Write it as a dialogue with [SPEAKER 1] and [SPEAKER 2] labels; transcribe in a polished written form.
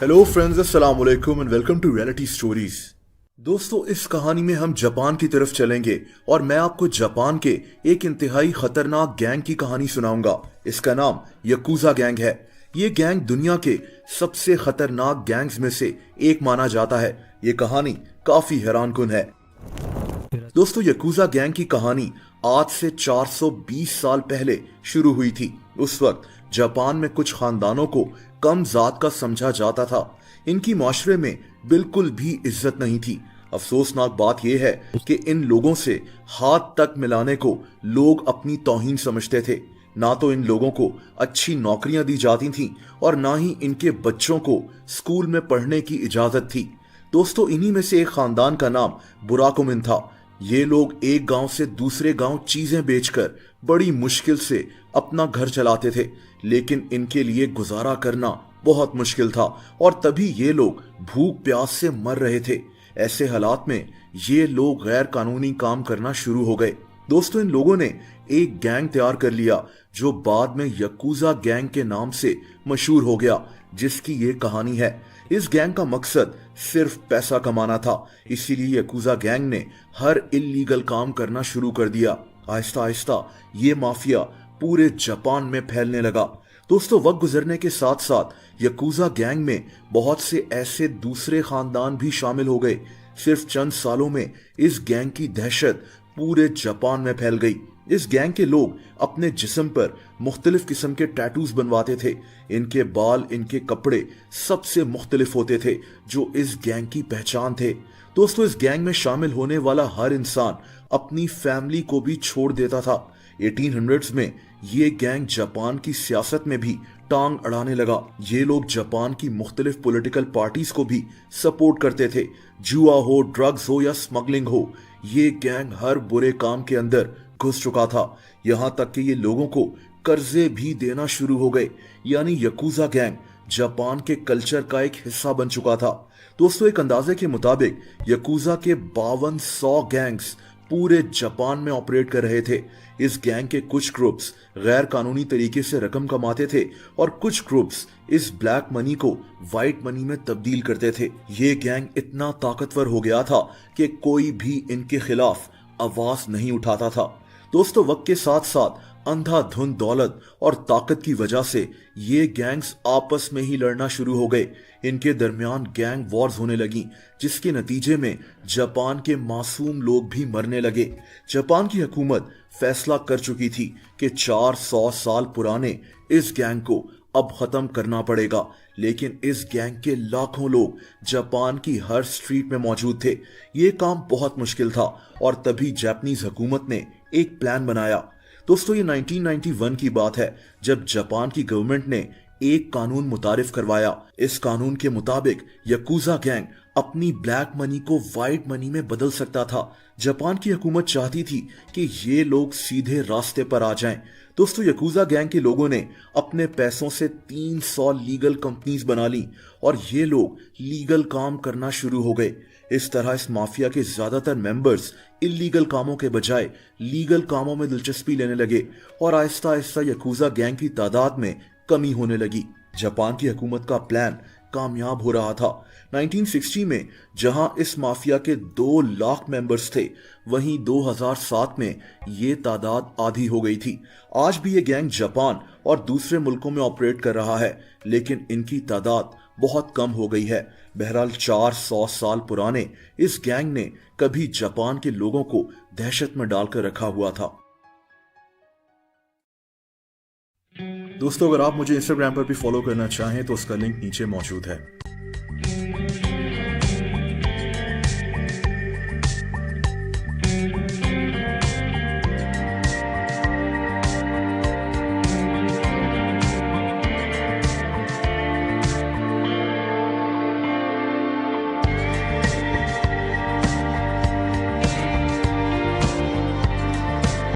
[SPEAKER 1] Hello friends, अस्सलाम वालेकुम and welcome to reality stories. दोस्तों, इस कहानी में हम जापान की तरफ चलेंगे और मैं आपको जापान के एक इंतहाई खतरनाक गैंग की कहानी सुनाऊंगा। इसका नाम यकूजा गैंग है। ये गैंग दुनिया के सबसे खतरनाक गैंग्स में से एक माना जाता है। ये कहानी काफी हैरानकुन है। दोस्तों, यकूजा गैंग की कहानी आज से 420 साल पहले शुरू हुई थी। उस वक्त जापान में कुछ खानदानों को कम जात का समझा जाता था। इनकी माशरे में बिल्कुल भी इज्जत नहीं थी। अफसोसनाक बात यह है कि इन लोगों से हाथ तक मिलाने को लोग अपनी तौहीन समझते थे। ना तो इन लोगों को अच्छी नौकरियां दी जाती थीं और ना ही इनके बच्चों को स्कूल में पढ़ने की इजाजत थी। दोस्तों, इन्हीं में से एक खानदान का नाम बुराकुमिन था। ये लोग एक गांव से दूसरे गांव चीजें बेचकर बड़ी मुश्किल से अपना घर चलाते थे, लेकिन इनके लिए गुजारा करना बहुत मुश्किल था और तभी ये लोग भूख प्यास से मर रहे थे। ऐसे हालात में ये लोग गैर कानूनी काम करना शुरू हो गए। दोस्तों, इन लोगों ने एक गैंग तैयार कर लिया जो बाद में यकूजा गैंग के नाम से मशहूर हो गया, जिसकी ये कहानी है। इस गैंग का मकसद सिर्फ पैसा कमाना था, इसीलिए यकूजा गैंग ने हर इल्लीगल काम करना शुरू कर दिया। आहिस्ता आहिस्ता ये माफिया पूरे जापान में फैलने लगा। दोस्तों, वक्त गुजरने के साथ साथ यकूजा गैंग में बहुत से ऐसे दूसरे खानदान भी शामिल हो गए। सिर्फ चंद सालों में इस गैंग की दहशत पूरे जापान में फैल गई। इस गैंग के लोग अपने जिस्म पर मुख्तलिफ किस्म के टैटूज बनवाते थे। इनके बाल, इनके कपड़े सबसे मुख्तलिफ होते थे, जो इस गैंग की पहचान थे। दोस्तों, इस गैंग में शामिल होने वाला हर इंसान अपनी फैमिली को भी छोड़ देता था। 1800s में ये गैंग जापान की सियासत में भी टांग अड़ाने लगा। ये लोग जापान की मुख्तलिफ पॉलिटिकल पार्टीज को भी सपोर्ट करते थे। जुआ हो, ड्रग्स हो या स्मगलिंग हो, ये गैंग हर बुरे काम के अंदर घुस चुका था। यहां तक कि ये लोगों को कर्जे भी देना शुरू हो गए। यानी यकूजा गैंग जापान के कल्चर का एक हिस्सा बन चुका था। दोस्तों, एक अंदाजे के मुताबिक यकूजा के 5200 गैंग्स पूरे जापान में ऑपरेट कर रहे थे। इस गैंग के कुछ ग्रुप्स गैर कानूनी तरीके से रकम कमाते थे और कुछ ग्रुप्स इस ब्लैक मनी को व्हाइट मनी में तब्दील करते थे। ये गैंग इतना ताकतवर हो गया था कि कोई भी इनके खिलाफ आवाज नहीं उठाता था। दोस्तों, वक्त के साथ साथ अंधाधुंध दौलत और ताकत की वजह से ये गैंग्स आपस में ही लड़ना शुरू हो गए। इनके दरमियान गैंग वॉर्स होने लगी, जिसके नतीजे में जापान के मासूम लोग भी मरने लगे। जापान की हुकूमत फैसला कर चुकी थी कि 400 साल पुराने इस गैंग को अब खत्म करना पड़ेगा, लेकिन इस गैंग के लाखों लोग जापान की हर स्ट्रीट में मौजूद थे। ये काम बहुत मुश्किल था और तभी जापानीज हुकूमत ने एक प्लान बनाया। दोस्तों, ये 1991 की बात है, जब जापान की गवर्नमेंट ने एक कानून मुतारिफ करवाया। इस कानून के मुताबिक यकूजा गैंग अपनी ब्लैक मनी को व्हाइट मनी में बदल सकता था। जापान की हुकूमत चाहती थी कि ये लोग सीधे रास्ते पर आ जाएं। दोस्तों, यकूजा गैंग के लोगों ने अपने पैसों से 300 लीगल कंपनीज बना ली और ये लोग लीगल काम करना शुरू हो गए। इस तरह इस माफिया के ज्यादातर मेंबर्स इलीगल कामों के बजाय लीगल कामों में दिलचस्पी लेने लगे और आहिस्ता आहिस्ता यकूजा गैंग की तादाद में कमी होने लगी। जापान की हुकूमत का प्लान कामयाब हो रहा था। 1960 में जहां इस माफिया के 2 लाख मेंबर्स थे, वहीं 2007 में ये तादाद आधी हो गई थी। आज भी ये गैंग जापान और दूसरे मुल्कों में ऑपरेट कर रहा है, लेकिन इनकी तादाद बहुत कम हो गई है। बहरहाल 400 साल पुराने इस गैंग ने कभी जापान के लोगों को दहशत में डालकर रखा हुआ था। दोस्तों, अगर आप मुझे इंस्टाग्राम पर भी फॉलो करना चाहें तो उसका लिंक नीचे मौजूद है।